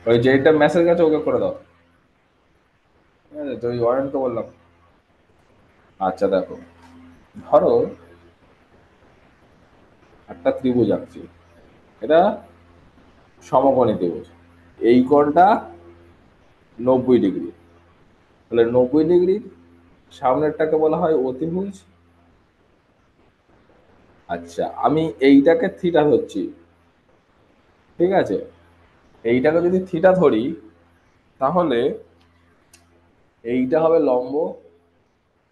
ওই যেটা মেসেজ গেছে ওকে করে দাও, ঠিক আছে? তো ওই ওয়ারেন্টকে বললাম। আচ্ছা দেখো, ধরো একটা ত্রিভুজ আঁকছি, এটা সমকোণী ত্রিভুজ। এই কোণটা 90 ডিগ্রি, তাহলে 90 ডিগ্রির সামনেরটাকে বলা হয় অতিভুজ। আচ্ছা, আমি এইটাকে থিটা ধরছি, ঠিক আছে? এইটাকে যদি থিটা ধরি, তাহলে এইটা হবে লম্ব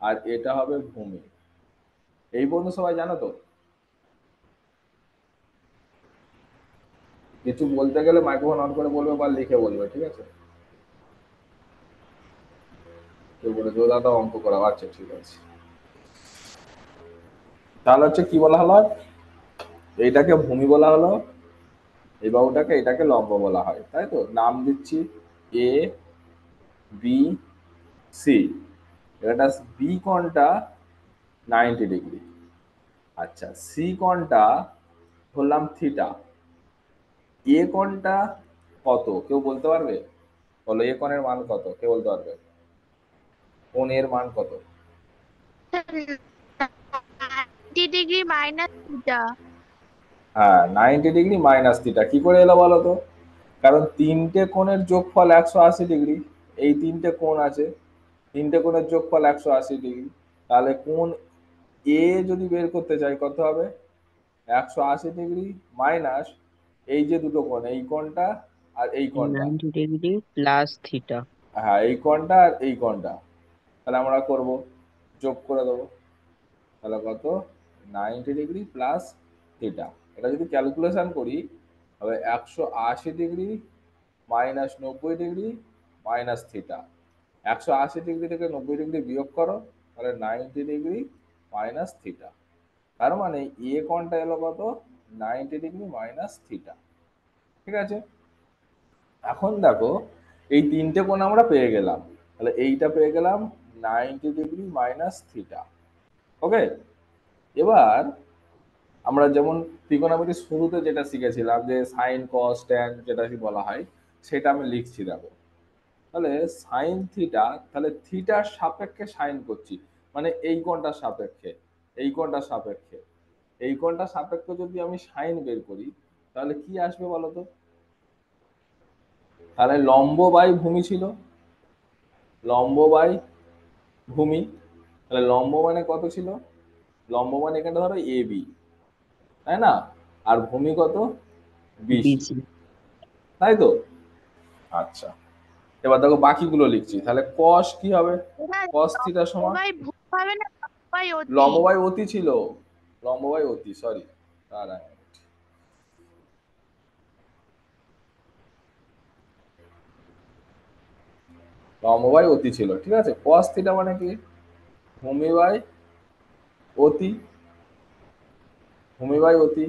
আর এটা হবে ভূমি। এই বন্ধু সবাই জানো তো? কিছু বলতে গেলে মাইক্রোফোন অন করে বলবে বা লিখে বলবে, ঠিক আছে? কেউ বলে যে দাদা অঙ্ক করা, আচ্ছা ঠিক আছে। তাহলে হচ্ছে কি বলা হলো, এইটাকে ভূমি বলা হলো, এই বাহুটাকে, এটাকে লম্ব বলা হয়, তাই তো? নাম দিচ্ছি এ বি সি। এটা বি কোণটা 90 ডিগ্রি। আচ্ছা, সি কোণটা ধরলাম থিটা। এ কোণটা কত কেউ বলতে পারবে? বলো, এ কোণের মান কত, কে বলতে পারবে? কোণ এর মান কত? 90 ডিগ্রি মাইনাস থিটা। হ্যাঁ, 90 ডিগ্রি মাইনাস থিটা। কি করে এলো বলো তো? কারণ তিনটে কোণের যোগফল 180 ডিগ্রি। এই তিনটে কোণ আছে, তিনটে কোণের যোগফল 180 ডিগ্রি। তাহলে কোণ এ যদি বের করতে চাই, কত হবে? 180 ডিগ্রি মাইনাস এই যে দুটো কোণ, এই কোণটা আর এই কোণটা। 90 ডিগ্রি প্লাস থিটা। হ্যাঁ, এই কোণটা আর এই কোণটা। তাহলে আমরা করব, যোগ করে দেবো। তাহলে কত? 90 ডিগ্রি প্লাস থিটা। এটা যদি ক্যালকুলেশন করি, তবে 180 degree minus 90 degree minus theta. 180 degree থেকে 90 ডিগ্রি বিয়োগ করো, তাহলে 90 ডিগ্রি মাইনাস থিটা। তার মানে এ কোণটা এলো কত? 90 ডিগ্রি মাইনাস থিটা, ঠিক আছে? এখন দেখো, এই তিনটে কোণ আমরা পেয়ে গেলাম। তাহলে এইটা পেয়ে গেলাম 90 ডিগ্রি মাইনাস থিটা। ওকে, এবার আমরা যেমন ত্রিকোণমিতির শুরুতে যেটা শিখেছিলাম, যে সাইন কস ট্যান যেটা কি বলা হয়, সেটা আমি লিখছি দেখো। তাহলে সাইন থিটা, তাহলে থিটার সাপেক্ষে সাইন করছি, মানে এই কোণটার সাপেক্ষে, এই কোণটার সাপেক্ষে, এই কোণটার সাপেক্ষে যদি আমি সাইন বের করি, তাহলে কি আসবে বলো তো? তাহলে লম্ব বাই ভূমি ছিল, লম্ব বাই ভূমি। তাহলে লম্ব মানে কত ছিল? লম্ব মানে এখানে ধরো এ বি, তাই না? আর ভূমি কত? BC, BC. তাই তো? আচ্ছা, এবার দেখো বাকিগুলো লিখছি। তাহলে কস কি হবে? এটা কস থিটা সমান, লম্বাই ভূমি হবে না, লম্বাই অতি। লম্ব বাই অতি ছিল, লম্ব বাই অতি, সরি। দাঁড়ান, লম্ব বাই অতি ছিল, ঠিক আছে? কস থিটা মানে কি? ভূমি বাই অতি, ভূমি বাই অতি।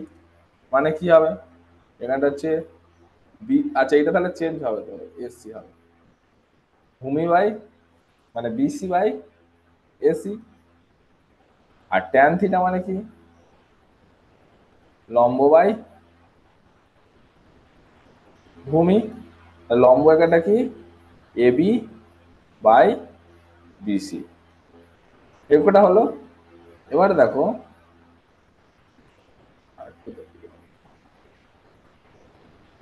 মানে কি হবে? এখানটা হচ্ছে বি, আচ্ছা এটা তাহলে চেঞ্জ হবে, তো এসসি হবে ভূমি বাই, মানে বিসি বাই এসি। আর ট্যান থিটা মানে কি? লম্ব বাই ভূমি। লম্ব একাটা কি? AB by BC. এই কটা হলো। এবার দেখো,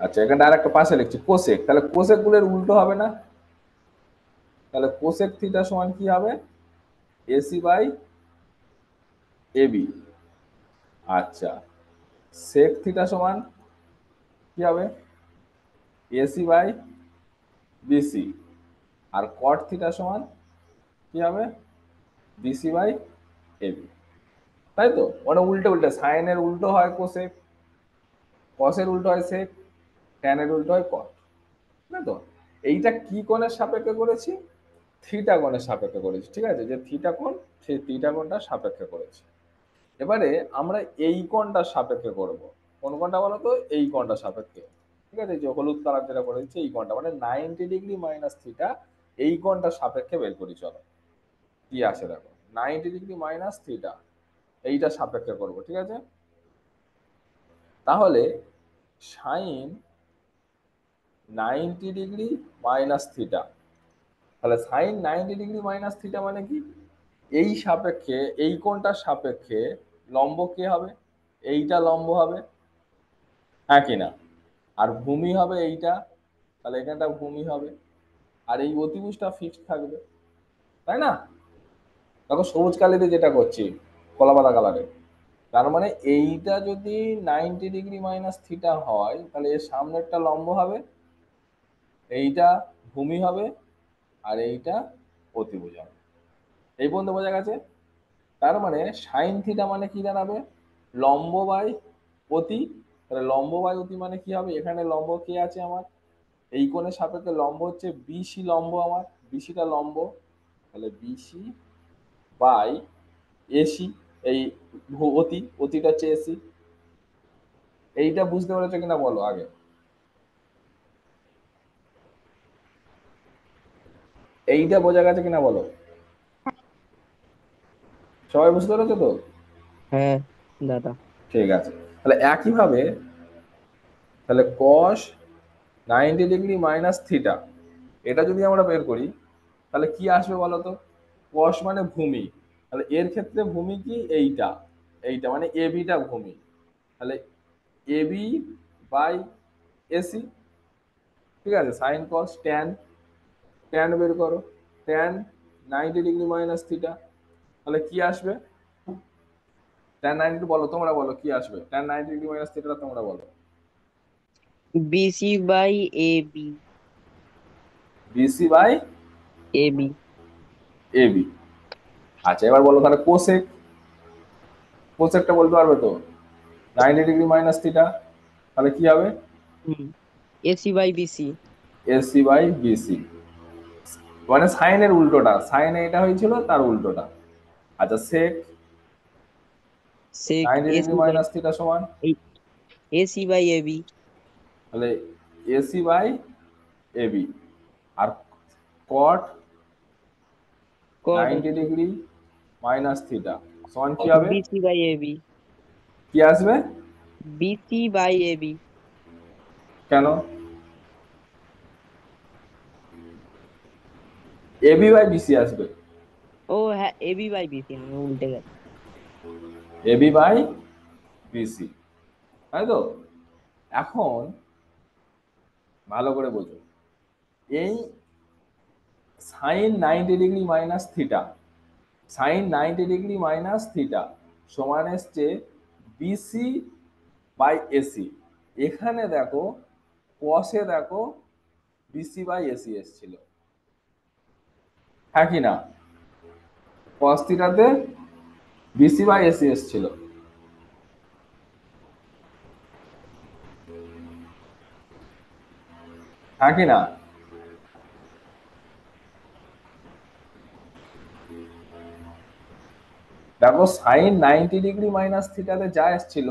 আচ্ছা এখানটা আর একটা পাশে লিখছি কোসেক। তাহলে কোসেক গুলোর উল্টো হবে না? তাহলে কোসেক থিটা সমান কি হবে? AC by AB. আচ্ছা, সেক থিটা সমান কি হবে? AC by BC. আর কট থিটা সমান কি হবে? BC by AB. তাই তো? মানে উল্টে উল্টে, সাইনের উল্টো হয় কোসেক, কসের উল্টো হয় সেক, ট্যানের উল্টো হয় কট, না তো? এইটা কি কোণের সাপেক্ষে করেছি? থিটা কোণের সাপেক্ষে করেছি, ঠিক আছে? যে থিটা কোণ, সেই থিটা কোণটার সাপেক্ষে করেছি। এবারে আমরা এই কোণটার সাপেক্ষে করব। কোন কোণটা বলো তো? এই কোণটার সাপেক্ষে, ঠিক আছে? যে হলুদ কালার যেটা করেছি, এই কোণটা মানে 90 ডিগ্রি মাইনাস থিটা, এই কোণটার সাপেক্ষে বের করি। চলো কি আসে দেখো, 90 ডিগ্রি মাইনাস থিটা, এইটা সাপেক্ষে করব, ঠিক আছে? তাহলে সাইন 90 ডিগ্রি মাইনাস থিটা। তাহলে সাইন 90 ডিগ্রি মাইনাস থিটা মানে কি, এই সাপেক্ষে এই কোণটার সাপেক্ষে লম্ব কে হবে, এইটা লম্ব হবে, হ্যাঁ কি না? আর ভূমি হবে এইটা, তাহলে এখানটা ভূমি হবে, আর এই অতিভুজটা ফিক্সড থাকবে, তাই না? দেখো সবুজ কালিতে যেটা করছি কলা পাতা কালারে, তার মানে এইটা যদি 90 ডিগ্রি মাইনাস থিটা হয় তাহলে এর সামনেরটা লম্ব হবে, এইটা ভূমি হবে, আর এইটা অতিভুজ হবে। এই পর্যন্ত বোঝা গেছে? তার মানে সাইন থিটা মানে কি দাঁড়াবে, লম্ব বাই অতি। তাহলে লম্ব বাই অতি মানে কি হবে, এখানে লম্ব কে আছে আমার, এই কোণের সাপেক্ষে লম্ব হচ্ছে বিসি লম্ব, আমার বিসিটা লম্ব, তাহলে বিসি বাই এসি, এই অতি, অতিটা হচ্ছে এসি। এইটা বুঝতে পেরেছো কিনা বলো আগে? এইটা বোঝা গেছে কিনা বলো? সবাই বুঝতে পেরেছো তো? হ্যাঁ দাদা। ঠিক আছে, তাহলে একইভাবে তাহলে কস 90 ডিগ্রি মাইনাস থিটা, এটা যদি আমরা বের করি তাহলে কি আসবে বলো তো, কস মানে ভূমি, তাহলে এর ক্ষেত্রে ভূমি কি এইটা, এইটা মানে এবিটা ভূমি, তাহলে এবি বাই এসি। ঠিক আছে, সাইন কস ট্যান, ট্যান বের করো, ট্যান 90 ডিগ্রি মাইনাস থিটা, তাহলে কি আসবে, ট্যান 90 বলো, তোমরা বলো কি আসবে, ট্যান 90 ডিগ্রি মাইনাস থিটা তোমরা বলো। BC by AB. BC by AB. AB. আচ্ছা এবার বলো তাহলে কোসেক, কোসেকটা বলতে পারবে তো, 90 ডিগ্রি মাইনাস থিটা, তাহলে কি হবে, hmm, AC by BC. AC by BC, মানে সাইনের উল্টোটা, সাইনে এটা হয়েছিল তার উল্টোটা। আচ্ছা sec sec 90 degree AC by minus theta সমান, এসি বাই এবি। তাহলে এসি বাই এবি। আর কট কট 90 হচ্ছে ডিগ্রি মাইনাস থিটা সমান কি হবে, বিসি বাই এবি। কি আসবে, বিসি বাই এবি। কেন, এবি বাই বিসি আসবে, ও হ্যাঁ, এবি বাই বিসি, আমি উল্টে গেছে। এবি বাই বিসি, তাই তো? এখন ভালো করে বোঝো, এই sine 90 degree minus theta, sine 90 degree minus theta সমান এসছে বিসি বাই এসি। এখানে দেখো কসে দেখো বিসি বাই এসি এসছিল, হ্যাঁ কি না? কস থিটাতে বিসি বাই এসি এসছিল, হ্যাঁ কি না? দেখো সাইন 90 ডিগ্রি মাইনাস থিটাতে যা এসছিল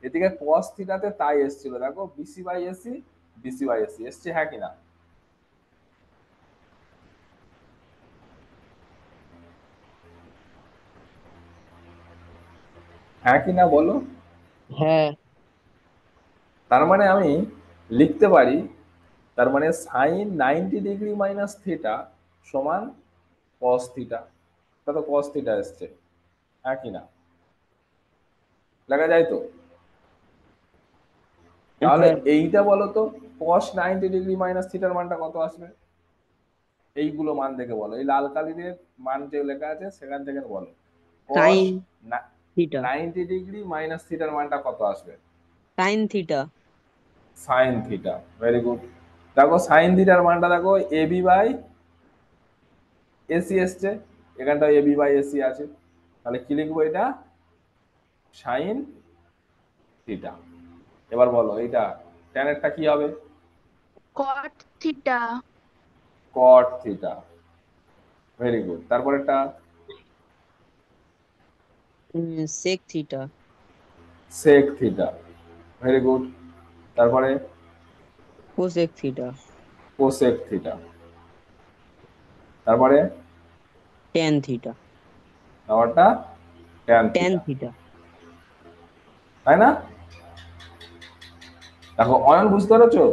এদিকে কস থিটাতে তাই এসছিল, দেখো BC by AC, BC by AC এসছে, হ্যাঁ কি না? হ্যাঁ কি না বলো? হ্যাঁ। তার মানে আমি লিখতে পারি, তার মানে সাইন 90 ডিগ্রি মাইনাস থিটা সমান কস থিটা, তা তো কস থিটা এসছে, হ্যাঁ কি না? লেখা যায় তো? তাহলে হ্যাঁ, এইটা বলো তো, কস 90 ডিগ্রি মাইনাস থিটার মানটা কত আসবে, এইগুলো মান দেখে বলো, এই লাল কালির মান যে লেখা আছে সেখান থেকে বলো, কস সাইন থিটা। 90 ডিগ্রি মাইনাস থিটার মানটা কত আসবে, sine theta. Sine theta, very good. দেখো সাইন থিটার মানটা দেখো এবি বাই এসি এসছে, এখানটা এবি বাই এসি আছে, তাহলে কি লিখবো, এটা সাইন থিটা। এবার বলো এইটা ট্যানেরটা কি হবে, cot theta. Cot theta, very good. তারপরেরটা sec theta. Sec theta, very good. তারপরে কোসেক থিটা। কোসেক থিটা, তারপরে ট্যান থিটা। ব্যাপারটা ট্যান ট্যান থিটা, থিটা। তাই না? দেখো অয়ন বুঝতে পেরেছো?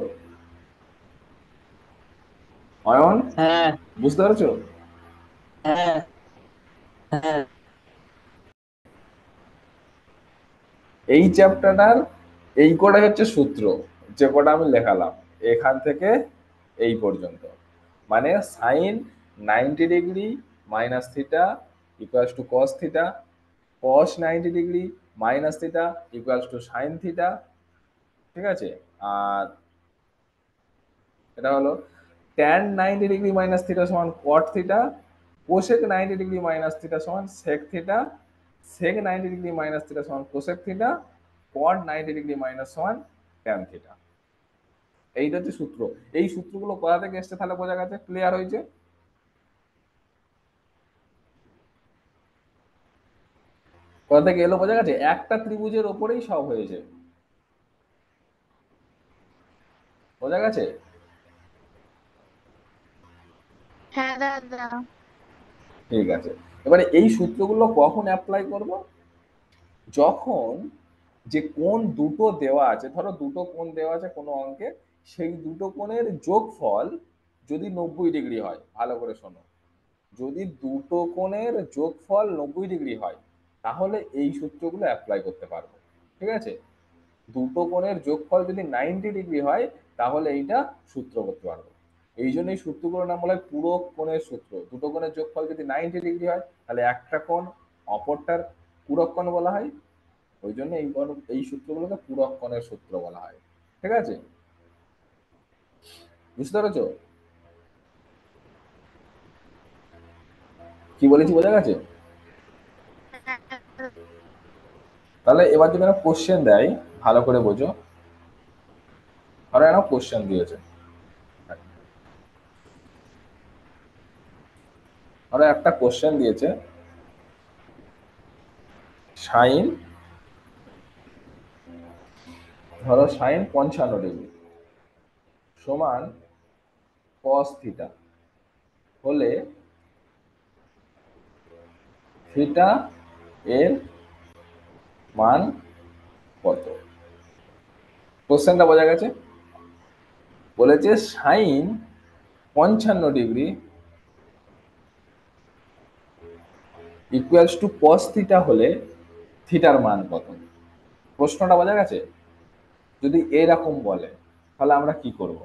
অয়ন, হ্যাঁ বুঝতে পারছো? হ্যাঁ হ্যাঁ। এই চ্যাপ্টারটার এই কটাই হচ্ছে সূত্র, যে কটা আমি লেখালাম এখান থেকে এই পর্যন্ত। মানে sine 90 degree minus theta equals to cos theta, cos 90 degree minus theta equals to sine theta, ঠিক আছে? আর এটা হলো ট্যান 90 ডিগ্রি মাইনাস থিটা সমান কট theta, cosec 90 degree minus theta সমান সেক থিটা, সেক 90 ডিগ্রি মাইনাস থিটা সমান কোসেক থিটা, কট 90 degree minus সমান tan theta. এইটা হচ্ছে সূত্র। এই সূত্রগুলো কোথা থেকে এসছে তাহলে বোঝা গেছে, ক্লিয়ার হয়েছে? কোথা থেকে এলো বোঝা গেছে? একটা ত্রিভুজের ওপরেই সব হয়েছে, বোঝা গেছে? হ্যাঁ দাদা। ঠিক আছে, এবারে এই সূত্রগুলো কখন অ্যাপ্লাই করব? যখন যে কোণ দুটো দেওয়া আছে, ধরো দুটো কোণ দেওয়া আছে কোনো অঙ্কে, সেই দুটো কোণের যোগফল যদি 90 ডিগ্রি হয়, ভালো করে শোনো, যদি দুটো কোণের যোগফল 90 ডিগ্রি হয় তাহলে এই সূত্রগুলো অ্যাপ্লাই করতে পারবো, ঠিক আছে? দুটো কোণের যোগফল যদি 90 ডিগ্রি হয় তাহলে এইটা সূত্র করতে পারবো। এই জন্য এই সূত্রগুলোর নাম বলা হয় পূরক কোণের সূত্র। দুটো কোণের যোগফল যদি 90 ডিগ্রি হয় তাহলে একটা কোণ অপরটার পূরক কোণ বলা হয়। ওই জন্য এই সূত্রগুলোকে পূরক কোণের সূত্র বলা হয়, ঠিক আছে? বুঝতে পেরেছো কি বলেছি, বোঝা গেছে? তাহলে এবার যদি একটা কোশ্চেন দেয়, ভালো করে বোঝো। ধরো একটা কোশ্চেন দিয়েছে, ধরো একটা কোশ্চেন দিয়েছে, সাইন, ধরো সাইন 55 ডিগ্রি সমান কস থিটা হলে থিটা এর মান কত? কোশ্চেনটা বোঝা গেছে? বলেছে sine 55 degree equals to cos theta হলে থিটার মান কত? প্রশ্নটা বোঝা গেছে? যদি এরকম বলে তাহলে আমরা কি করব?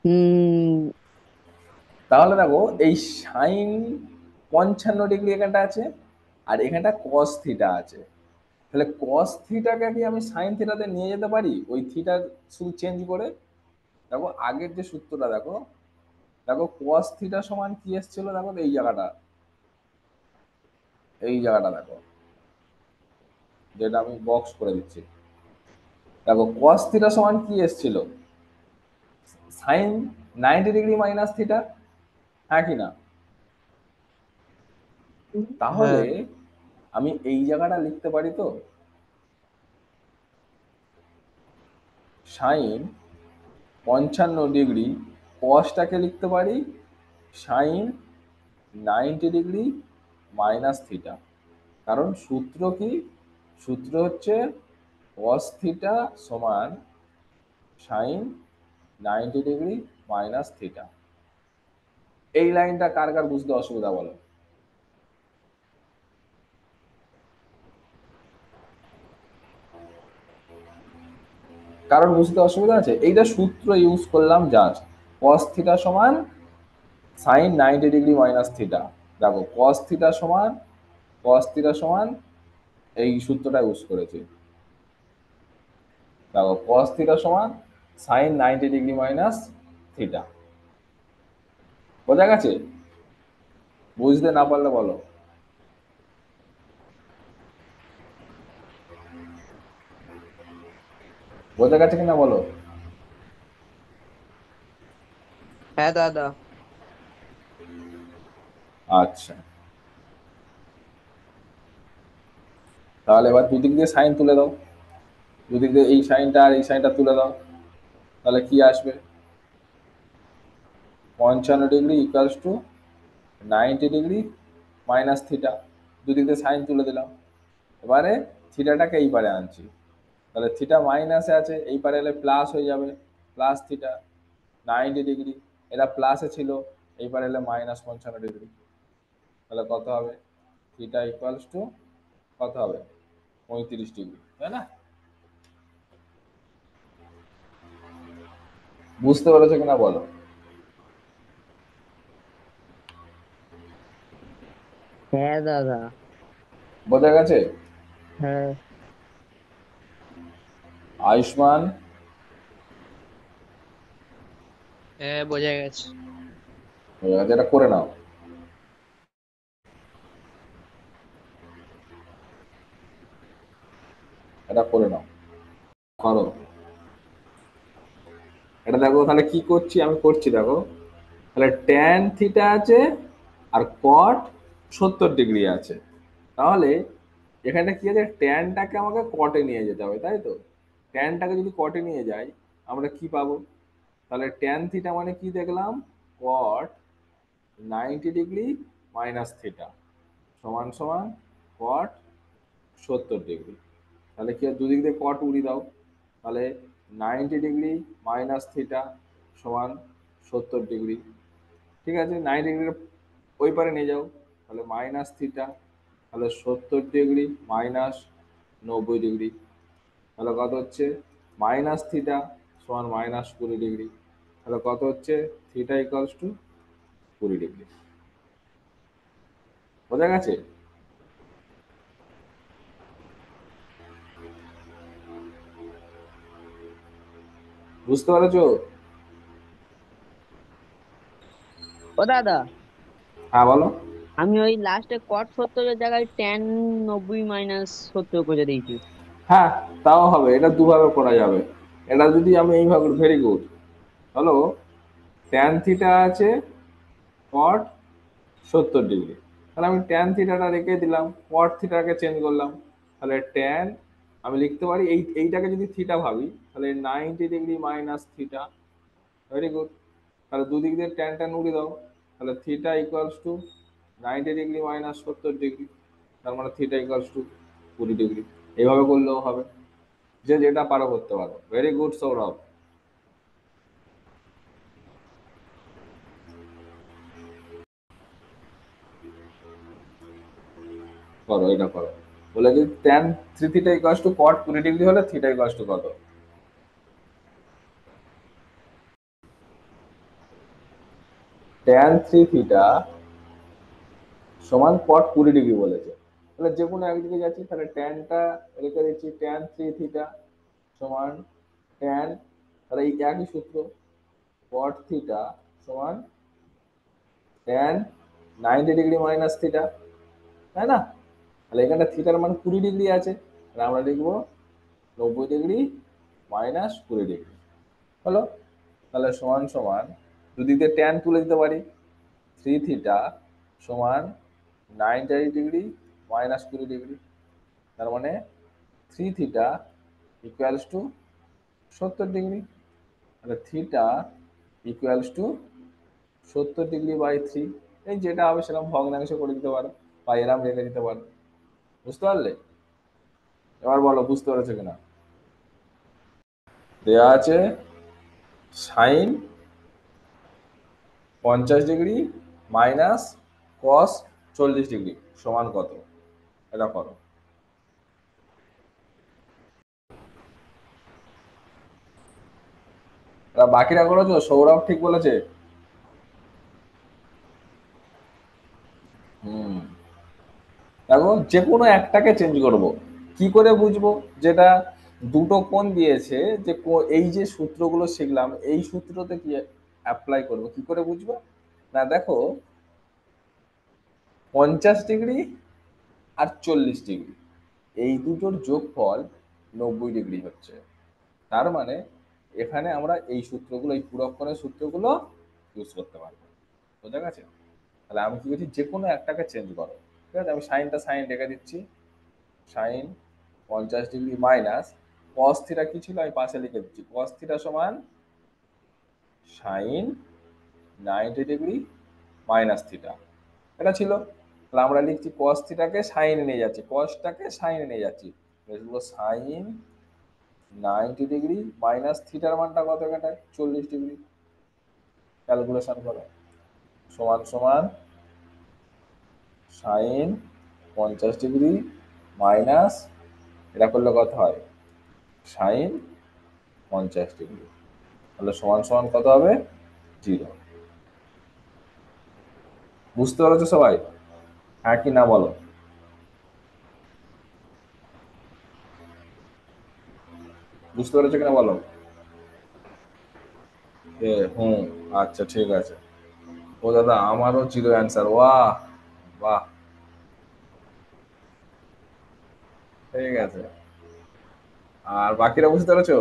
হুম। তাহলে দেখো এই সাইন 55 ডিগ্রি এখানটা আছে আর এখানটা কস থিটা আছে, তাহলে কস থিটাকে কি আমি সাইন থিটাতে নিয়ে যেতে পারি ওই থিটা শুধু চেঞ্জ করে? দেখো আগের যে সূত্রটা দেখো, দেখো কস থিটা সমান কি এসেছিল, দেখো এই জায়গাটা, এই জায়গাটা দেখো, যেটা আমি বক্স করে দিচ্ছি। দেখো কস থিটা সমান কি এসেছিল, সাইন 90 ডিগ্রি মাইনাস থিটা, হ্যাঁ কি না? তাহলে হ্যাঁ। আমি এই জায়গাটা লিখতে পারি তো, সাইন 55 ডিগ্রি কসটাকে লিখতে পারি সাইন 90 ডিগ্রি মাইনাস থিটা। কারণ সূত্র কি? সূত্র হচ্ছে কস থিটা সমান সাইন 90 ডিগ্রি মাইনাস থিটা। এই লাইনটা কার কার বুঝতে অসুবিধা বলো? কারণ বুঝতে অসুবিধা আছে? এইটা সূত্র ইউজ করলাম জাস্ট, কস থিটা সমান সাইন 90 ডিগ্রি মাইনাস থিটা। দেখো কস থিটা সমান এই সূত্রটা ইউজ করেছি। দেখো কস থিটা সমান সাইন 90 ডিগ্রি মাইনাস থিটা। বোঝা গেছে? বুঝতে না পারলে বলো। বোঝা গেছে কিনা বলো? হ্যাঁ দাদা। আচ্ছা, তাহলে এবার দুদিক দিয়ে সাইন তুলে দাও, দুদিক দিয়ে এই সাইনটা আর এই সাইনটা তুলে দাও, তাহলে কি আসবে? 55 degree equals two 90 degree minus theta. দুদিক দিয়ে সাইন তুলে দিলাম, এবারে থিটাটাকে এই পারে আনছি, তাহলে থিটা মাইনাসে আছে, এই পারে এলে প্লাস হয়ে যাবে, প্লাস থিটা 90 ডিগ্রি, এটা প্লাসে ছিল, এইবার এলে -55 ডিগ্রি, তাহলে কত হবে? থিটা ইকুয়ালস টু কত হবে? 35 ডিগ্রি, তাই না? বুঝতে পেরেছো কিনা বলো? হ্যাঁ দাদা। বোঝা গেছে? হ্যাঁ। আয়ুষ্মান, হ্যাঁ বোঝা গেছে। বোঝা গেছে? এটা করে নাও। এটা করে নাও, করো। এটা দেখো তাহলে কি করছি, আমি করছি দেখো। তাহলে ট্যান থিটা আছে আর কট 70 ডিগ্রি আছে। তাহলে এখানে কি আছে, ট্যানটাকে আমাকে কটে নিয়ে যেতে হবে, তাই তো? ট্যানটাকে যদি কটে নিয়ে যাই আমরা কি পাবো? তাহলে ট্যান থিটা মানে কি দেখলাম, কট 90 ডিগ্রি মাইনাস থিটা সমান সমান কট 70 ডিগ্রি। তাহলে কি দুদিক দিয়ে কট উড়িয়ে দাও, তাহলে 90 ডিগ্রি মাইনাস থিটা সমান 70 ডিগ্রি। ঠিক আছে, 90 ডিগ্রি ওই পারে নিয়ে যাও, তাহলে মাইনাস থিটা, তাহলে 70 ডিগ্রি মাইনাস 90 ডিগ্রি, তাহলে কত হচ্ছে? মাইনাস থিটা সমান -20 ডিগ্রি, তাহলে কত হচ্ছে? Theta equals two 20 degree. বোঝা গেছে? বুঝতে পেরেছো? ও দাদা, হ্যাঁ বলো। আমি ওই লাস্টে কট 70 জায়গায় ট্যান 90 - 70 করে দিয়েছি। হ্যাঁ, তাও হবে, এটা দুভাবে করা যাবে। এটা যদি আমি এইভাবে, ভেরি গুড। হলো, ট্যান থিটা আছে কট 70 ডিগ্রি, তাহলে আমি ট্যান থিটাটা রেখে দিলাম, কট থিটাকে চেঞ্জ করলাম, তাহলে ট্যান আমি লিখতে পারি এইটাকে যদি থিটা ভাবি তাহলে 90 degree minus theta. Very good, তাহলে দুদিক দিয়ে ট্যান ট্যান উড়িয়ে দাও, তাহলে theta equals two 90 degree minus 70 degree, তার মানে থিটা ইকুয়ালস টু 20 ডিগ্রি। এইভাবে করলেও হবে, যে যেটা পারো করতে পারো। ভেরি গুড সৌরভ, করো, এটা করো। বলে যে tan 3 theta equals to cot 20 degree হলে থিটা ইকুয়ালস টু কত? ট্যান 3 থিটা সমান কট 20 ডিগ্রি বলেছে, তাহলে যে কোনো একদিকে যাচ্ছি, তাহলে ট্যানটা রেখে দিচ্ছি, ট্যান 3 থিটা সমান ট্যান, তাহলে এই একই সূত্র, কট থিটা সমান ট্যান 90 ডিগ্রি মাইনাস থিটা, তাই না? তাহলে এখানে থিটার মান 20 ডিগ্রি আছে, তাহলে আমরা লিখবো 90 ডিগ্রি মাইনাস 20 ডিগ্রি। হলো, তাহলে সমান সমান দুদিক দিয়ে ট্যান তুলে দিতে পারি, 3 থিটা সমান 90 ডিগ্রি মাইনাস 20 ডিগ্রি, তার মানে 3 থিটা ইকুয়ালস টু 70 ডিগ্রি, তাহলে থিটা ইকুয়ালস টু 70 ডিগ্রি/3। এই যেটা হবে সেরকম ভগ্নাংশ করে দিতে পারো বা এরাম রেখে দিতে পারো। বুঝতে পারলে? এবার বলো বুঝতে পেরেছো কিনা। দেয়া আছে sine 50 degree minus cos 40 degree সমান কত? এটা করো। এটা বাকিরা করেছো? সৌরভ ঠিক বলেছে। হুম, দেখো যে কোনো একটাকে চেঞ্জ করব, কি করে বুঝবো যেটা দুটো কোণ দিয়েছে, যে এই যে সূত্রগুলো শিখলাম এই সূত্রতে কি অ্যাপ্লাই করব, কি করে বুঝবো? না দেখো, 50 ডিগ্রি আর 40 ডিগ্রি এই দুটোর যোগফল 90 ডিগ্রি হচ্ছে, তার মানে এখানে আমরা এই সূত্রগুলো, এই পুরক্ষণের সূত্রগুলো ইউজ করতে পারবো। বোঝা গেছে? তাহলে আমি কি করছি, যে কোনো একটাকে চেঞ্জ করো। ঠিক আছে, আমি সাইন রেখে দিচ্ছি, sine 50 degree minus cos theta কি ছিল আমি পাশে লিখে দিচ্ছি, কস থিটা সমান সাইন 90 ডিগ্রি মাইনাস থিটা, এটা ছিল। তাহলে আমরা লিখছি কস থিটাকে সাইনে নিয়ে যাচ্ছি, কসটাকে সাইনে নিয়ে যাচ্ছি, লিখবো সাইন 90 ডিগ্রি মাইনাস থিটার মানটা কত কাটায় 40 ডিগ্রি, ক্যালকুলেশন করো। সমান সমান সাইন 50 ডিগ্রি মাইনাস, এটা করলে কত হয়, সাইন 50 ডিগ্রি, তাহলে সমান সমান কত হবে, 0। বুঝতে পেরেছো সবাই? হ্যাঁ কি না বলো? বুঝতে পেরেছো কিনা বলো? হুম, আচ্ছা ঠিক আছে। ও দাদা আমারও 0 অ্যান্সার, বাহ বাহ, ঠিক আছে। আর বাকিরা বুঝতে পেরেছো?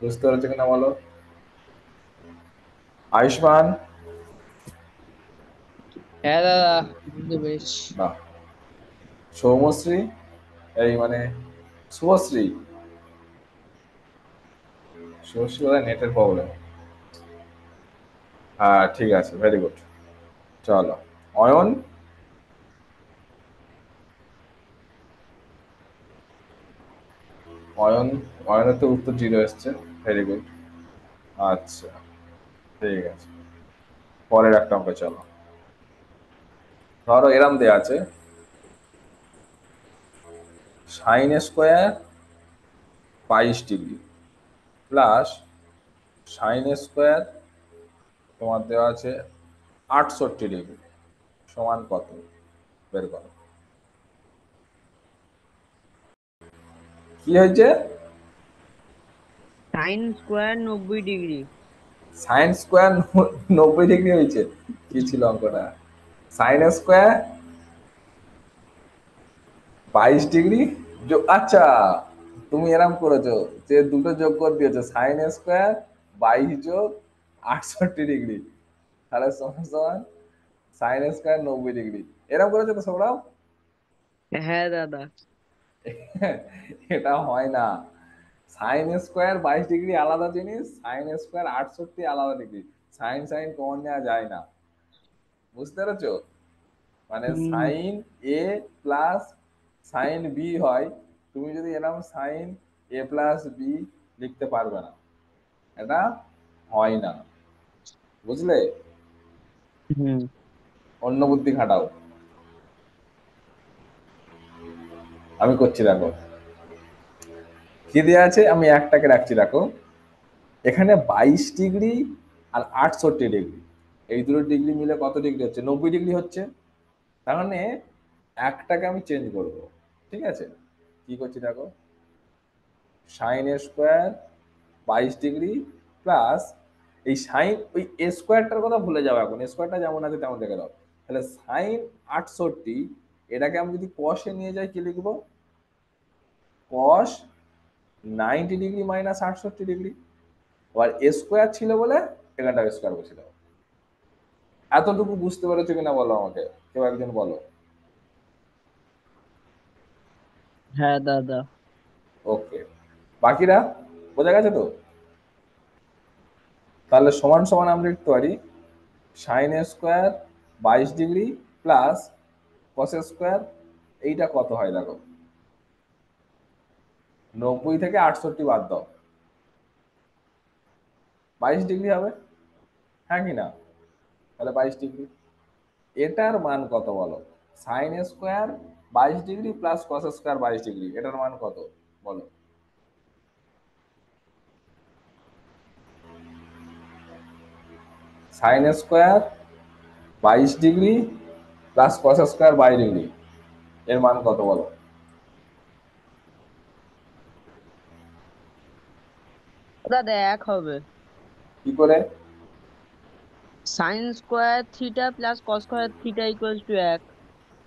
বুঝতে পেরেছো কিনা বলো? আয়ুষ্মান? হ্যাঁ দাদা, বুঝতে পেরেছি। বাহ। সৌমশ্রী, এই মানে শুভশ্রী? শুভশ্রী বোধহয় নেটের প্রবলেম। হ্যাঁ ঠিক আছে, ভেরি গুড। চলো, অয়ন? অয়ন, অয়নের তো উত্তর 0 এসছে, ভেরি গুড। আচ্ছা ঠিক আছে, পরের একটা অঙ্ক চলো। ধরো এরম দেয়া আছে, sine square 22 degree plus sine square তোমার দেওয়া আছে 68 ডিগ্রি সমান কত, বের করো। কি হয়েছে? Sine square 90 degree. Sine square 90 degree হয়েছে? কি ছিল অঙ্কটা? সাইন স্কোয়ার 22 ডিগ্রি আচ্ছা, তুমি এরম করেছো যে দুটো যোগ করে দিয়েছো, সাইন স্কোয়ার 22 যোগ 68 ডিগ্রি, তাহলে সমান সমান সাইন স্কোয়ার 90 ডিগ্রি, এরকম করেছো তো সৌরভ? হ্যাঁ দাদা। এটা হয় না। সাইন স্কোয়ার 22 ডিগ্রি আলাদা জিনিস, সাইন স্কোয়ার 68 আলাদা ডিগ্রি। সাইন সাইন কমন নেওয়া যায় না, বুঝতে পেরেছো? মানে হুম। সাইন এ প্লাস সাইন বি হয়, তুমি যদি এরকম সাইন এ প্লাস বি লিখতে পারবে না, এটা হয় না, বুঝলে? হুম। অন্য বুদ্ধি খাটাও। আমি করছি, দেখো কি দেওয়া আছে, আমি একটাকে রাখছি, দেখো এখানে 22 ডিগ্রি আর 68 ডিগ্রি, এই দুটো ডিগ্রি মিলে কত ডিগ্রি হচ্ছে, 90 ডিগ্রি হচ্ছে। তার মানে একটাকে আমি চেঞ্জ করব, ঠিক আছে? কি করছি দেখো, সাইন স্কোয়ার 22 ডিগ্রি প্লাস এই সাইন, ওই স্কোয়ারটার কথা ভুলে যাও, এখন স্কোয়ারটা যেমন আছে তেমন রেখে দাও। তাহলে সাইন 68, এটাকে আমি যদি কষে নিয়ে যাই কি লিখবো, কস 90 ডিগ্রি মাইনাস 68 ডিগ্রি। আবার স্কোয়ার ছিল বলে এখানটা স্কোয়ার বসে দাও। এতটুকু বুঝতে পেরেছো কিনা বলো আমাকে, কেউ একজন বলো। হ্যাঁ দাদা। ওকে, বাকিরা বোঝা গেছে তো? তাহলে সমান সমান আমরা লিখতে পারি sine square 22 degree plus cos square, এইটা কত হয় দেখো, 90 থেকে 68 বাদ দাও, 22 ডিগ্রি হবে, হ্যাঁ কি না? তাহলে 22 ডিগ্রি, এটার মান কত বলো, sine square 22 degree plus cos square 22 degree, এটার মান কত বলো? Sine square 22 degree plus cos square 22 degree, এর মান কত বলো? দাদা এক হবে। কি করে? Sine square theta plus cos square theta equals to 1।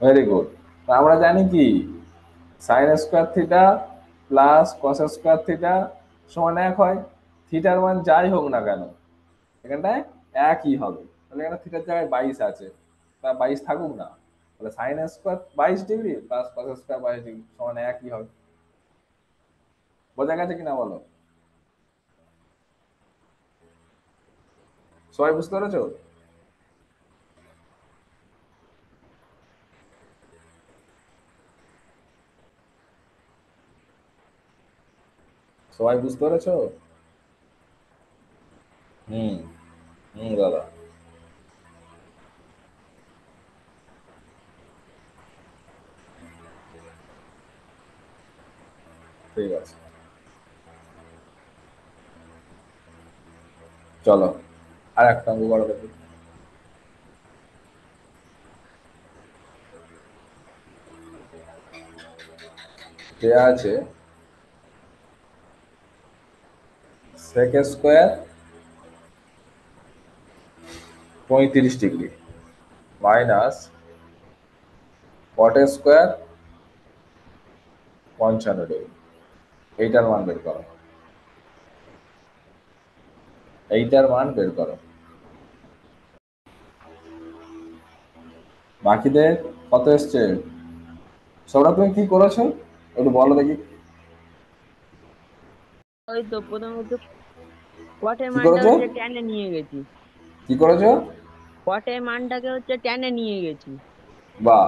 Very good. আমরা জানি কি, sine square theta plus cos square theta সমান 1 হয়। থিটার মান যাই হোক না কেন এখানটায় একই হবে, তাহলে এখানে থিটার জায়গায় 22 আছে, তা 22 থাকুক না, তাহলে sine square 22 degree plus cos square 22 degree সমান একই হবে। বোঝা গেছে কিনা বলো? সবাই বুঝতে পেরেছো? সবাই বুঝতে পেরেছো? হুম। হুম দাদা। ঠিক আছে, চলো আর একটা অঙ্ক করো দেখি। দেয়া আছে sec square 35 degree minus cot square 55 degree, এইটার মান বের করো। এইটার মান বের করো। বাকিদের কত এসছে? সৌরভ তুমি কি করেছো একটু বলো দেখি। ওই তো প্রথমত কটের কি মানটা করেছো? হচ্ছে টেনে নিয়ে গেছি। কি করেছো? কটের মানটাকে হচ্ছে টেনে নিয়ে গেছি। বাহ।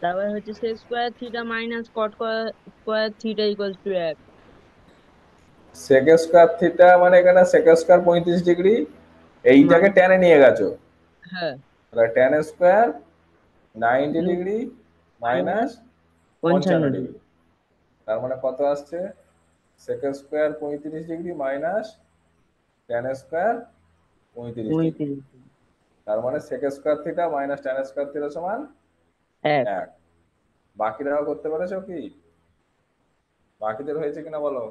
তারপরে হচ্ছে sec square theta minus cot square theta equals to 1। sec square theta মানে এখানে sec স্কোয়ার 35 ডিগ্রি, এইটাকে মাইনাস, টেনে নিয়ে গেছো। হ্যাঁ, তাহলে tan square 90 degree minus minus 55 degree. 55 degree, তার মানে কত আসছে? sec square 35 degree minus tan square 35 degree, 35 তার মানে sec square theta minus tan square theta সমান 1। 1। বাকিরাও করতে পেরেছো কি? বাকিদের হয়েছে কিনা বলো।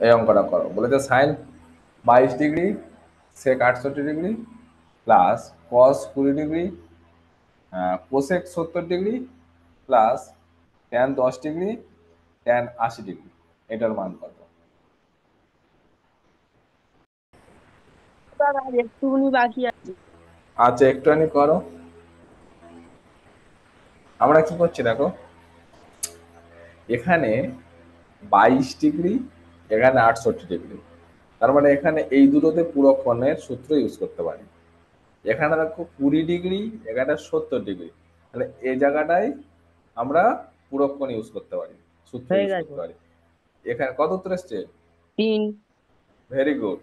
এই অঙ্কটা করো, বলেছে sine 22 degree sec 68 degree plus cos 20 degree cosec 70 degree plus tan 10 degree tan 80 degree, এটার মান কত? তার আর একটুখানি বাকি আছে। আচ্ছা একটুখানি করো। আমরা কি করছি দেখো, এখানে 22 ডিগ্রি, এখানে 68 ডিগ্রি, তার মানে এখানে এই দুটোতে পুরো কোণের সূত্র ইউজ করতে পারি। এখানে দেখো 20 ডিগ্রি, এখানে 70 ডিগ্রি, তাহলে এই জায়গাটায় আমরা পুরো কোণ ইউজ করতে পারি, সূত্র হয়ে ইউজ গেছে করতে পারি। এখানে কত উত্তর এসছে? 3। Very good.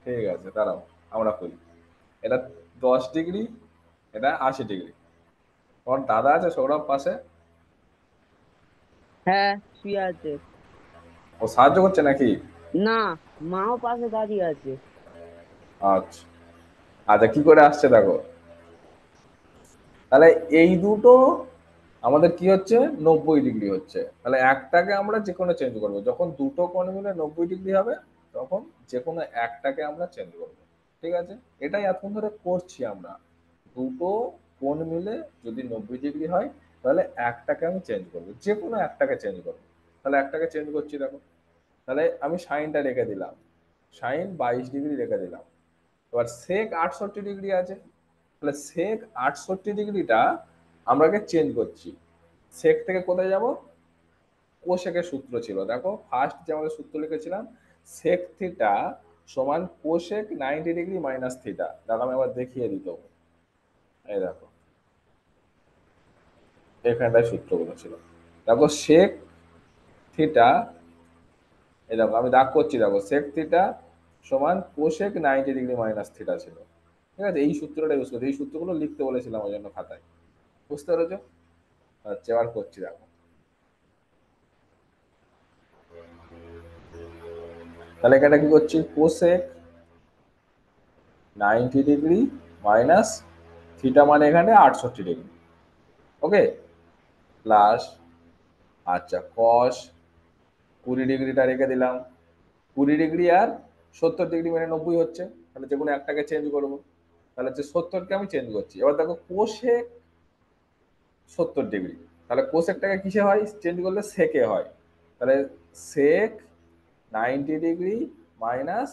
ঠিক আছে দাঁড়াও আমরা করি। এটা 10 ডিগ্রি, এটা 80 ডিগ্রি। তোমার দাদা আছে সৌরভ পাশে? হ্যাঁ, শুয়ে আছে। ও সাহায্য করছে নাকি? না, মাও পাশে দাঁড়িয়ে আছে। আচ্ছা। আচ্ছা কি করে আসছে দেখো, তাহলে এই দুটো আমাদের কি হচ্ছে 90 ডিগ্রি হচ্ছে, তাহলে একটাকে আমরা যে কোনো চেঞ্জ করবো, যখন দুটো কোণ মিলে 90 ডিগ্রি হবে তখন যে কোনো একটাকে আমরা চেঞ্জ করবো। ঠিক আছে, এটাই এতক্ষণ ধরে করছি আমরা। দুটো কোণ মিলে যদি 90 ডিগ্রি হয় তাহলে একটাকে আমি চেঞ্জ করবো, যে কোনো একটাকে চেঞ্জ করবো। তাহলে একটাকে চেঞ্জ করছি দেখো, তাহলে আমি সাইনটা রেখে দিলাম, সাইন 22 ডিগ্রি রেখে দিলাম। এবার সেক 68 ডিগ্রি আছে, তাহলে সেক 68 ডিগ্রিটা আমরাকে চেঞ্জ করছি। সেক থেকে কোথায় যাব? কোসেকের সূত্র ছিল, দেখো ফার্স্ট যে আমাদের সূত্র লিখেছিলাম সেক থিটা সমান কোসেক 90 ডিগ্রি মাইনাস থিটা। দেখো আমি আবার দেখিয়ে দিত, এই দেখো এখানটায় সূত্রগুলো ছিল। দেখো সেক থিটা, এই দেখো আমি দাগ করছি, দেখো সেক থিটা সমান কোসেক 90 ডিগ্রি মাইনাস থিটা ছিল। ঠিক আছে, এই সূত্রটা ইউজ করছি, এই সূত্রগুলো লিখতে বলেছিলাম ওই জন্য খাতায়। বুঝতে পেরেছো? আচ্ছা এবার করছি দেখো, তাহলে এখানে কি করছি, কোসেক 90 ডিগ্রি মাইনাস থিটা মানে এখানে 68 ডিগ্রি, ওকে, প্লাস আচ্ছা কস 20 ডিগ্রিটা রেখে দিলাম। 20 ডিগ্রি আর 70 ডিগ্রি মানে 90 হচ্ছে, তাহলে যে কোনো একটাকে চেঞ্জ করবো, তাহলে হচ্ছে 70কে আমি চেঞ্জ করছি। এবার দেখো কোসেক 70 ডিগ্রি, তাহলে কোসেকটাকে কিসে হয় চেঞ্জ করলে? সেকে হয়। তাহলে সেক 90 ডিগ্রি মাইনাস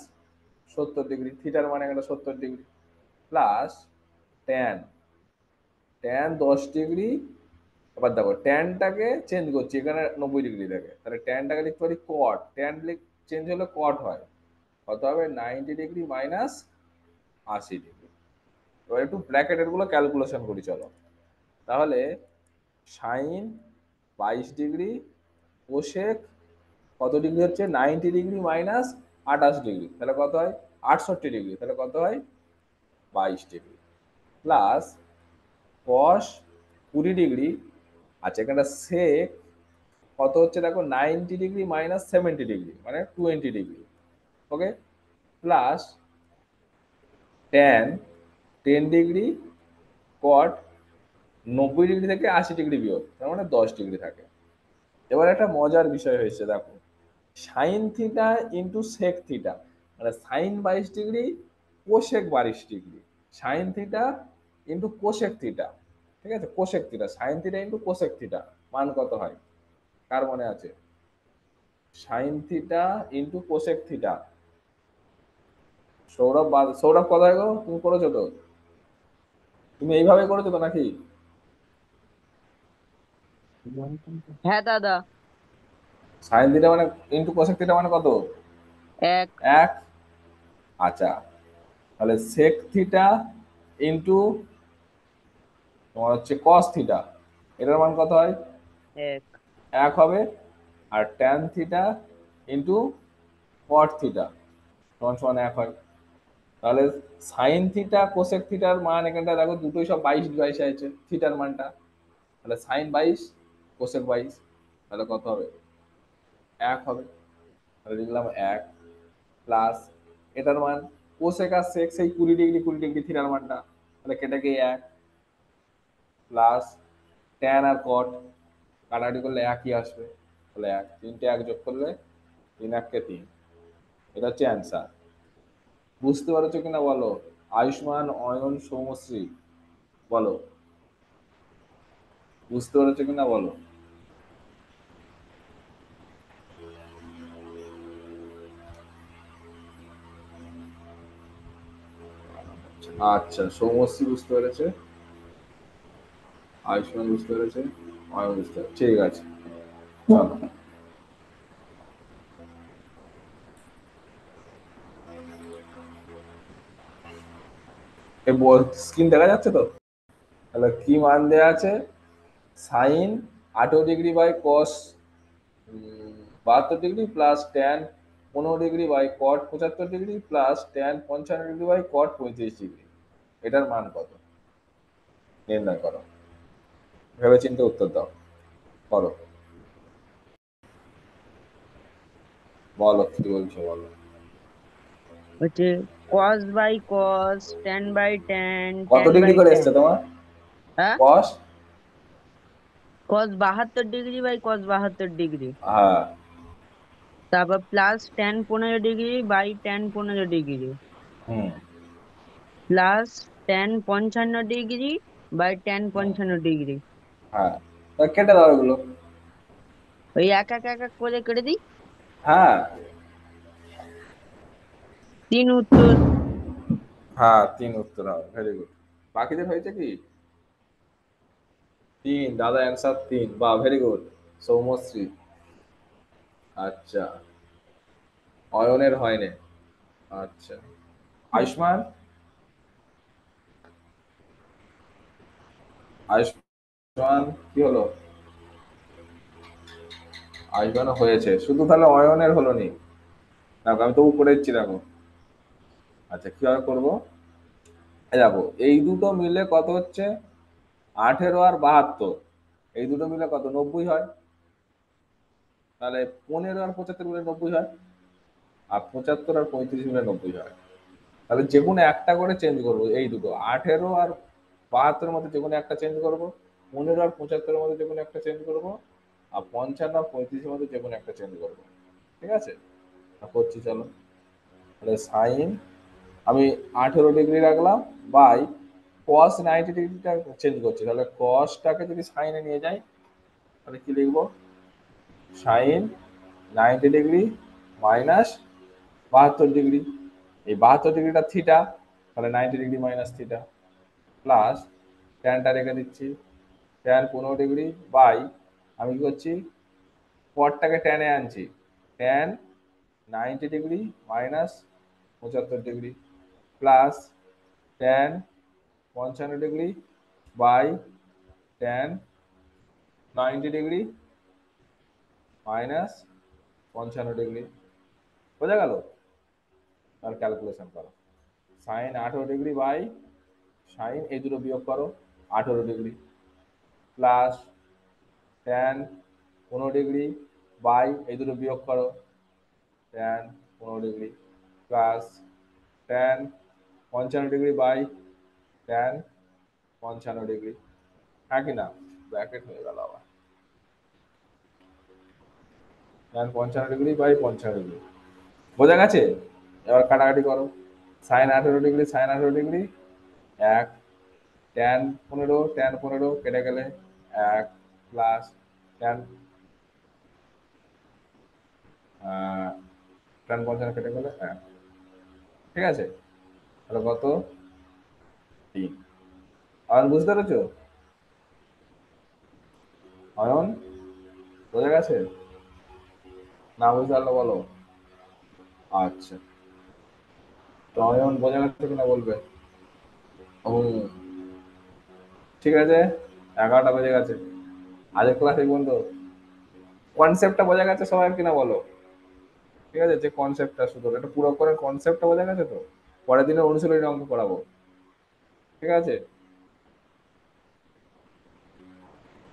70 ডিগ্রি, থিটার মানে এখানে 70 degree, plus tan, tan 10 degree. এবার দেখো ট্যানটাকে চেঞ্জ করছি এখানে 90 ডিগ্রি থেকে, তাহলে ট্যানটাকে লিখতে পারি কট, ট্যান চেঞ্জ হলে কট হয়, কত হবে 90 ডিগ্রি মাইনাস 80 ডিগ্রি। এবার একটু ব্র্যাকেটের গুলো ক্যালকুলেশন করি চলো, তাহলে সাইন 22 ডিগ্রি কোসেক কত ডিগ্রি হচ্ছে 90 ডিগ্রি মাইনাস 28 ডিগ্রি, তাহলে কত হয় 68 ডিগ্রি, তাহলে কত হয় 22 ডিগ্রি প্লাস কস 20 ডিগ্রি। আচ্ছা এখানটা সেক কত হচ্ছে দেখো 90 ডিগ্রি মাইনাস 70 ডিগ্রি মানে 20 degree, okay, plus tan 10 degree cot 90 degree থেকে 80 ডিগ্রি বিয়োগ, তার মানে 10 ডিগ্রি থাকে। এবার একটা মজার বিষয় হয়েছে দেখো, sine theta into sec theta, মানে sine 22 degree cosec 22 degree, sine theta into cosec theta, ঠিক আছে, cosec theta sine theta into cosec theta মান কত হয় কার মনে আছে? Sine theta into cosec theta, Sourav Sourav কথা গো, তুমি করেছো তো, তুমি এইভাবে করেছো তো নাকি? হ্যাঁ দাদা। সাইন থিটা মানে ইন্টু কোসেক থিটা মানে কত? এক। এক। আচ্ছা তাহলে সেক থিটা ইন্টু তোমার হচ্ছে কস থিটা, এটার মান কত হয়? এক। এক হবে। আর tan theta into cot theta সমান সমান এক হয়। তাহলে সাইন থিটা কোসেক থিটার মান এখানটা দেখো দুটোই সব 22 22 আছে থিটার মানটা, তাহলে সাইন 22 কোসেক 22, তাহলে কত হবে? এক হবে। তাহলে লিখলাম এক প্লাস এটার মান কোসেক আর সেক সেই 20 ডিগ্রি 20 ডিগ্রি থিটার মানটা, তাহলে কেটে গিয়ে এক প্লাস ট্যান আর কট কাটাকাটি করলে একই আসবে, তাহলে এক, তিনটে এক যোগ করলে 3 1 কে 3, এটা হচ্ছে অ্যান্সার। বুঝতে পারছো কিনা বলো? আয়ুষ্মান, অয়ন, সৌমশ্রী, বলো বুঝতে পেরেছো কিনা বলো? আচ্ছা সৌমশ্রী বুঝতে পেরেছে, আয়ুষ্মান বুঝতে পেরেছে, অয়ন বুঝতে পেরেছে, ঠিক আছে চলো। এই স্ক্রিন দেখা যাচ্ছে তো? তাহলে কি মান দেওয়া আছে? Sine 18 degree by cos 72 degree plus tan 15 degree by cot 75 degree plus tan 55 degree by cot 35 degree, এটার মান কত নির্ণয় করো, ভেবে চিন্তে উত্তর দাও, করো, বলো কি বলছো বলো। হচ্ছে cos by cos, tan by tan, কত ট্যান ডিগ্রি বাই করে ট্যান। এসছে তোমার? হ্যাঁ, cos, cos 72 degree by cos 72 degree, হ্যাঁ, তারপর plus tan 15 degree by tan 15 degree, হুম, plus tan 55 degree by tan হুম, 55 ডিগ্রি। হ্যাঁ, তা কেটে দাও এগুলো। ওই এক এক এক এক করে কেটে দিই। হ্যাঁ, 3 উত্তর। হ্যাঁ 3 উত্তর হবে, ভেরি গুড। বাকিদের হয়েছে কি? 3, দাদা অ্যান্সার 3, বা ভেরি গুড সৌমশ্রী। আচ্ছা অয়নের হয়নি। আচ্ছা আয়ুষ্মান, আয়ুষ্মান কি হলো? আয়ুষ্মান হয়েছে, শুধু তাহলে অয়নের হলো নি, দেখো আমি তবু করে দিচ্ছি দেখো। আচ্ছা কিভাবে করবো, এই দেখো এই দুটো মিলে কত হচ্ছে 18 আর 72, এই দুটো মিলে কত 90 হয়, তাহলে 15 আর 75 মিলে 90 হয়, আর 75 আর 35 মিলে 90 হয়। তাহলে যে কোনো একটা করে চেঞ্জ করবো, এই দুটো 18 আর 72 মধ্যে যে কোনো একটা চেঞ্জ করবো, 15 আর 75 মধ্যে যে কোনো একটা চেঞ্জ করবো, আর 55 আর 35 মধ্যে যে কোনো একটা চেঞ্জ করবো, ঠিক আছে? করছি চলো। তাহলে সাইন আমি 18 ডিগ্রি রাখলাম বাই কস 90 ডিগ্রিটা চেঞ্জ করছি, তাহলে কসটাকে যদি সাইনে নিয়ে যাই তাহলে কি লিখবো? সাইন 90 ডিগ্রি মাইনাস 72 ডিগ্রি, এই 72 ডিগ্রিটা থিটা, তাহলে 90 ডিগ্রি মাইনাস থিটা প্লাস ট্যানটা রেখে দিচ্ছি, ট্যান 15 ডিগ্রি বাই আমি কি করছি কটটাকে ট্যানে আনছি, tan 90 degree minus 75 degree plus tan 55 degree by tan 90 degree minus 55 degree, বোঝা গেল? তাহলে ক্যালকুলেশন করো, সাইন 18 ডিগ্রি বাই সাইন এই দুটো বিয়োগ করো 18 degree, plus tan 15 degree by এই দুটো বিয়োগ করো tan 15 degree, plus tan 55 degree by tan 55 degree, হ্যাঁ কি না? ব্র্যাকেট হয়ে গেল আবার, ট্যান 55 ডিগ্রি বাই 55 ডিগ্রি, বোঝা গেছে? এবার কাটাকাটি করো, sine 18 degree sine 18 degree 1, tan 15 কেটে গেলে 1, প্লাস ট্যান ট্যান 55 কেটে গেলে 1, ঠিক আছে? তাহলে কত? 3। অয়ন বুঝতে পেরেছো? অয়ন বোঝা গেছে? না বুঝতে পারলে বলো। আচ্ছা, তো অয়ন বোঝা গেছে কিনা বলবে। ও ঠিক আছে, 11টা বেজে গেছে, আজকের ক্লাস এই পর্যন্ত। কনসেপ্টটা বোঝা গেছে সবাই কিনা বলো? ঠিক আছে, যে কনসেপ্টটা শুধু এটা পুরো করে কনসেপ্টটা বোঝা গেছে তো? পরের দিনে অনুশীলনী অঙ্ক করাবো, ঠিক আছে?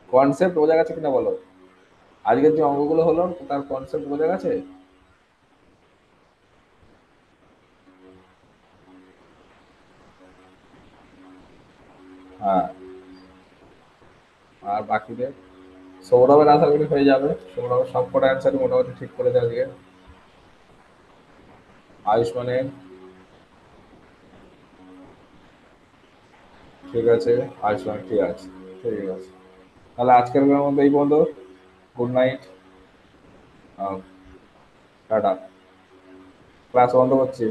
কনসেপ্ট বোঝা গেছে কিনা বলো? আজকের যে অঙ্কগুলো হলো তার কনসেপ্ট বোঝা গেছে? হ্যাঁ, আর বাকিদের সৌরভের আশা করি হয়ে যাবে, সৌরভ সব কটা অ্যান্সারই মোটামুটি ঠিক করেছে আজকে। আয়ুষ্মানের ঠিক আছে, আয়ুষ্মান ঠিক আছে, ঠিক আছে। তাহলে আজকের মধ্যে এই পর্যন্ত, গুড নাইট, টাটা, ক্লাস বন্ধ করছি।